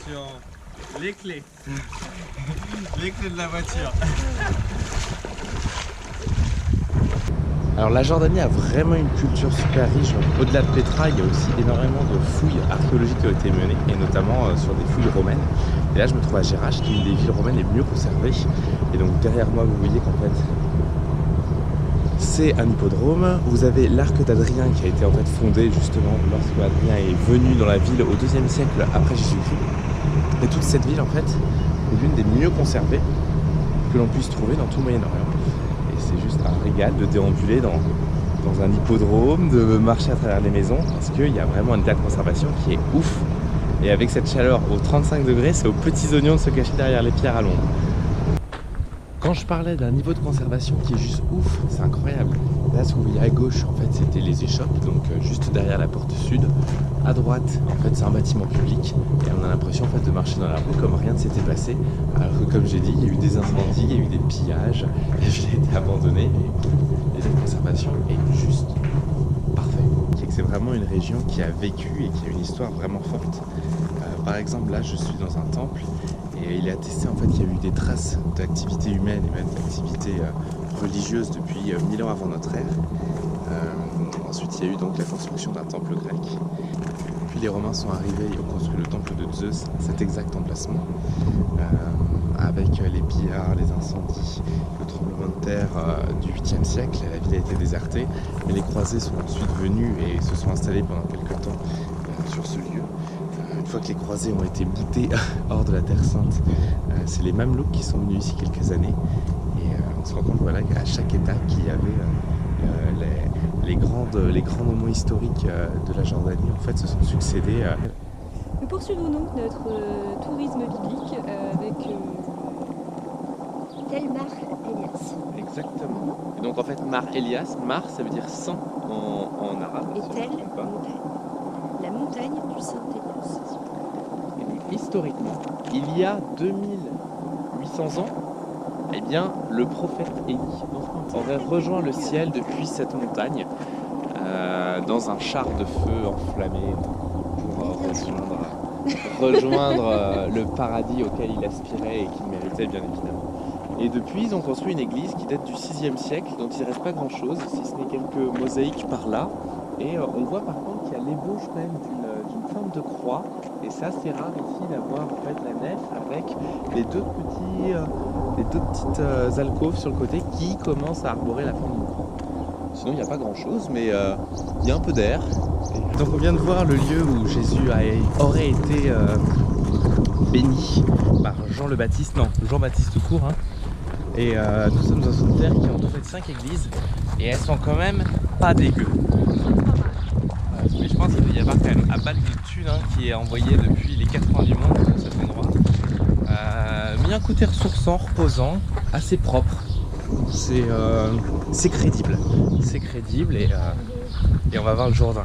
Attention, les clés. Les clés de la voiture. Alors la Jordanie a vraiment une culture super riche. Au-delà de Petra, il y a aussi énormément de fouilles archéologiques qui ont été menées, et notamment sur des fouilles romaines. Et là je me trouve à Jerash, qui est une des villes romaines les mieux conservées. Et donc derrière moi vous voyez qu'en fait c'est un hippodrome. Vous avez l'arc d'Adrien qui a été en fait fondé justement lorsque Adrien est venu dans la ville au IIe siècle après Jésus-Christ. Et toute cette ville en fait est l'une des mieux conservées que l'on puisse trouver dans tout le Moyen-Orient. Et c'est juste un régal de déambuler dans un hippodrome, de marcher à travers les maisons, parce qu'il y a vraiment un état de conservation qui est ouf. Et avec cette chaleur aux 35 degrés, c'est aux petits oignons de se cacher derrière les pierres à l'ombre. Quand je parlais d'un niveau de conservation qui est juste ouf, c'est incroyable. Là, ce que vous voyez à gauche, en fait, c'était les échoppes, donc juste derrière la porte sud. À droite, en fait, c'est un bâtiment public, et on a l'impression en fait de marcher dans la rue comme rien ne s'était passé. Alors que, comme j'ai dit, il y a eu des incendies, il y a eu des pillages, la ville a été abandonnée, et l'état de conservation est juste parfait. C'est vraiment une région qui a vécu et qui a une histoire vraiment forte. Par exemple, là, je suis dans un temple. Et il est attesté en fait qu'il y a eu des traces d'activités humaines et même d'activités religieuses depuis 1000 ans avant notre ère. Ensuite, il y a eu donc la construction d'un temple grec. Puis les Romains sont arrivés et ont construit le temple de Zeus à cet exact emplacement. Avec les pillards, les incendies, le tremblement de terre du 8e siècle, la ville a été désertée. Mais les croisés sont ensuite venus et se sont installés pendant quelques temps sur ce lieu. Une fois que les croisés ont été boutés hors de la Terre Sainte, c'est les Mamelouks qui sont venus ici quelques années. Et on se rend compte voilà, qu'à chaque étape, il y avait les grands moments historiques de la Jordanie en fait, se sont succédés. Nous poursuivons donc notre tourisme biblique avec Tel Mar Elias. Exactement. Et donc en fait, Mar Elias, Mar ça veut dire saint en arabe. Et si Tel, je ne me trompe pas. montagne. La montagne du Saint-Elias. Et donc, historiquement, il y a 2800 ans, eh bien, le prophète Élie aurait rejoint le ciel depuis cette montagne dans un char de feu enflammé pour rejoindre le paradis auquel il aspirait et qu'il méritait bien évidemment. Et depuis, ils ont construit une église qui date du 6e siècle, dont il ne reste pas grand-chose, si ce n'est quelques mosaïques par là. Et on voit par contre qu'il y a l'ébauche quand même d'une forme de croix. Et c'est assez rare ici d'avoir en fait la nef avec les deux petites alcôves sur le côté qui commencent à arborer la forme d'une croix. Sinon il n'y a pas grand chose, mais il y a un peu d'air. Et donc on vient de voir le lieu où Jésus aurait été béni par Jean le Baptiste, non, Jean-Baptiste tout court. Hein. Et nous sommes dans une terre qui a en fait 5 églises et elles sont quand même pas dégueu. Mais je pense qu'il doit y avoir quand même à balle de thunes qui est envoyé depuis les 4 coins du monde dans cet endroit. Mais un côté ressourçant, reposant, assez propre. C'est crédible. C'est crédible et on va voir le Jourdain.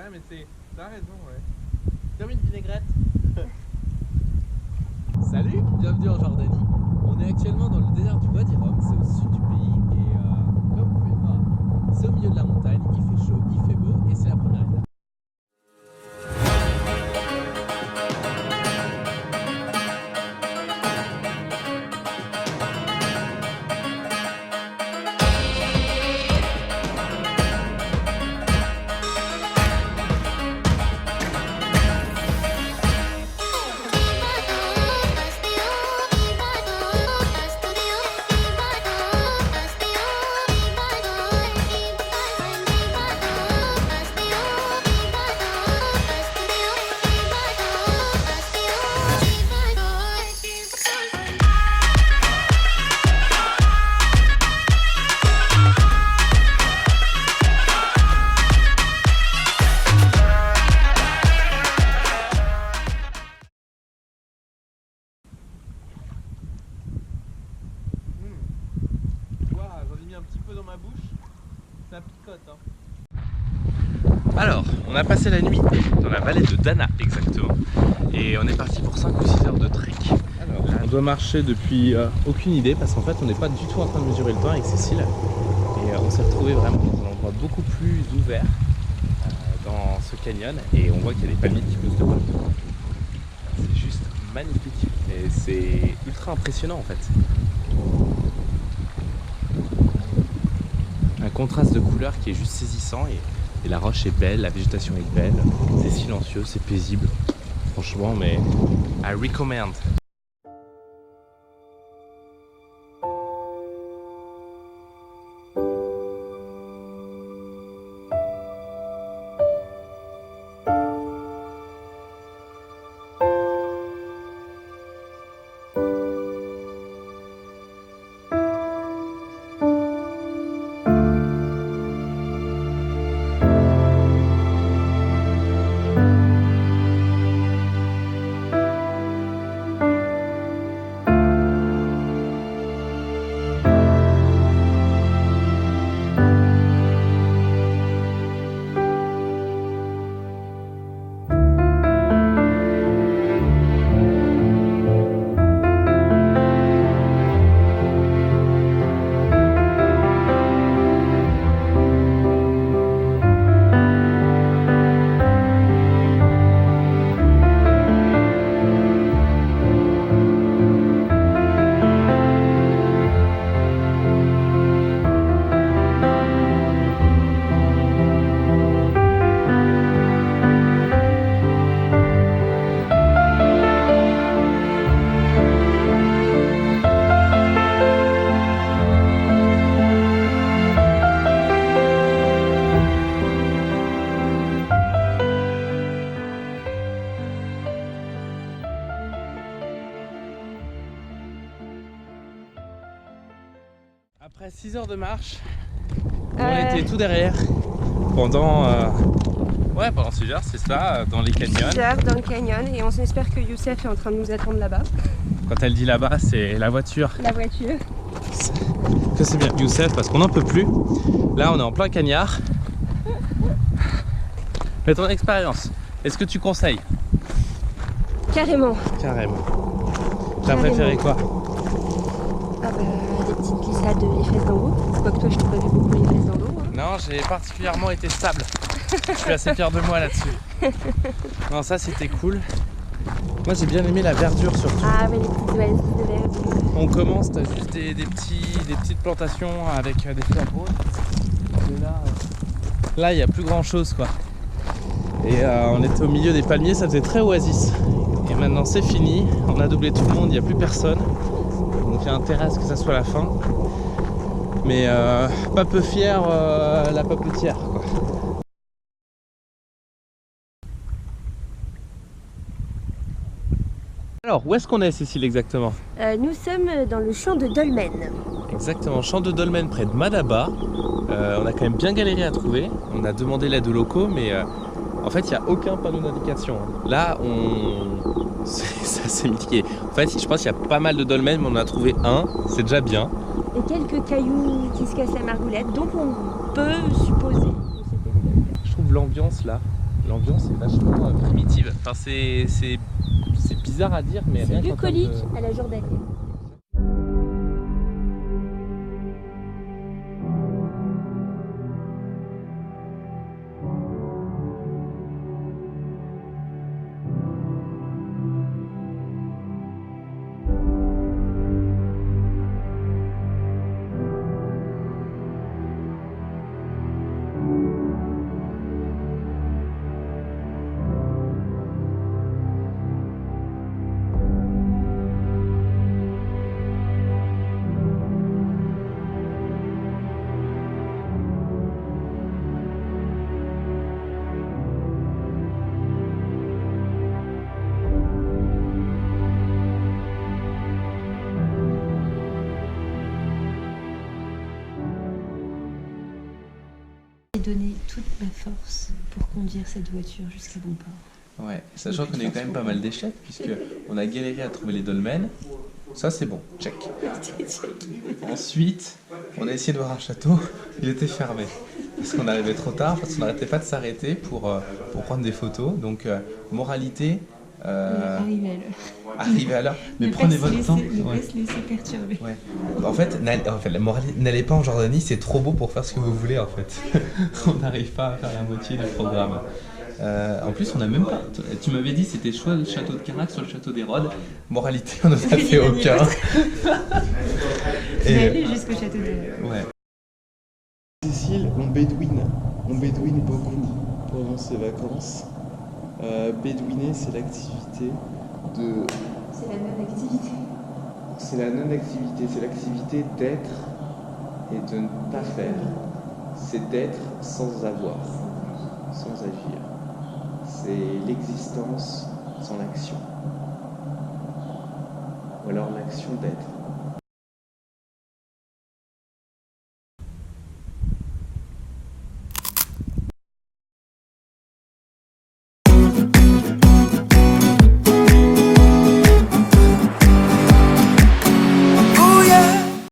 Ouais, mais t'as raison, ouais. Comme une vinaigrette. Salut, bienvenue en Jordanie. On est actuellement dans le désert du Wadi Rum, c'est au sud du pays et comme vous pouvez le voir, c'est au milieu de la montagne, il fait chaud, il fait beau et c'est la première étape. Un petit peu dans ma bouche, ça picote hein. Alors, on a passé la nuit dans la vallée de Dana exactement et on est parti pour 5 ou 6 heures de trek. Alors, on doit marcher depuis aucune idée parce qu'en fait on n'est pas du tout en train de mesurer le temps avec Cécile et on s'est retrouvé vraiment dans un endroit beaucoup plus ouvert dans ce canyon et on voit qu'il y a des palmiers qui poussent de partout. C'est juste magnifique et c'est ultra impressionnant en fait. Un contraste de couleurs qui est juste saisissant et la roche est belle, la végétation est belle, c'est silencieux, c'est paisible. Franchement, mais I recommend. Après 6 heures de marche, on était tout derrière pendant 6 heures, c'est ça, dans les canyons. 6 heures dans le canyon et on espère que Youssef est en train de nous attendre là-bas. Quand elle dit là-bas, c'est la voiture. La voiture. Que c'est bien Youssef parce qu'on n'en peut plus. Là, on est en plein cagnard. Mais ton expérience, est-ce que tu conseilles? Carrément. Carrément. T'as préféré quoi? Ah bah, des petites glissades, les fesses dans l'eau. Quoique toi, je t'ai pas vu beaucoup les fesses dans l'eau. Hein. Non, j'ai particulièrement été stable. Je suis assez fier de moi là-dessus. Non, ça c'était cool. Moi j'ai bien aimé la verdure surtout. Ah ouais, les petites oasis de verdure. On commence, t'as juste des petites plantations avec des fleurs roses. Et là il n'y a plus grand chose quoi. Et on était au milieu des palmiers, ça faisait très oasis. Et maintenant c'est fini, on a doublé tout le monde, il n'y a plus personne. Donc il y a intérêt à ce que ça soit la fin. Mais pas peu fier la papetière quoi. Alors, où est-ce qu'on est, Cécile, exactement? Nous sommes dans le champ de dolmen. Exactement, champ de dolmen près de Madaba. On a quand même bien galéré à trouver. On a demandé l'aide aux locaux, mais en fait, il n'y a aucun panneau d'indication. Là, c'est assez mitigé. En fait, je pense qu'il y a pas mal de dolmens, mais on en a trouvé un, c'est déjà bien. Et quelques cailloux qui se cassent la margoulette, donc on peut supposer que c'était des dolmens. Je trouve l'ambiance là l'ambiance est vachement primitive. Enfin, c'est bizarre à dire, mais rien C'est qu'en termes de- bucolique à la jordanienne. J'ai donné toute ma force pour conduire cette voiture jusqu'à bon port. Ouais, sachant qu'on a eu quand même pas mal d'échecs, puisque on a galéré à trouver les dolmens. Ça, c'est bon, check. Ensuite, on a essayé de voir un château, il était fermé. Parce qu'on arrivait trop tard, parce qu'on n'arrêtait pas de s'arrêter pour prendre des photos. Donc, moralité, Arrivé à l'heure. arrivez à l'heure, mais Ne prenez pas se votre temps. laisser- Ne Ouais. pas se laisser perturber. Ouais. En fait, la moralité, n'allez pas en Jordanie, c'est trop beau pour faire ce que vous voulez en fait. On n'arrive pas à faire la moitié du programme. En plus, on n'a même pas. Tu m'avais dit c'était soit le château de Carac, soit le château d'Hérode. Moralité, on n'en a fait aucun. On est Et, allé jusqu'au château de... ouais. Cécile, on bédouine beaucoup pendant ces vacances. Bédouiner, c'est l'activité de... C'est la non-activité. C'est la non-activité, c'est l'activité d'être et de ne pas faire. C'est d'être sans avoir, sans agir. C'est l'existence sans l'action. Ou alors l'action d'être.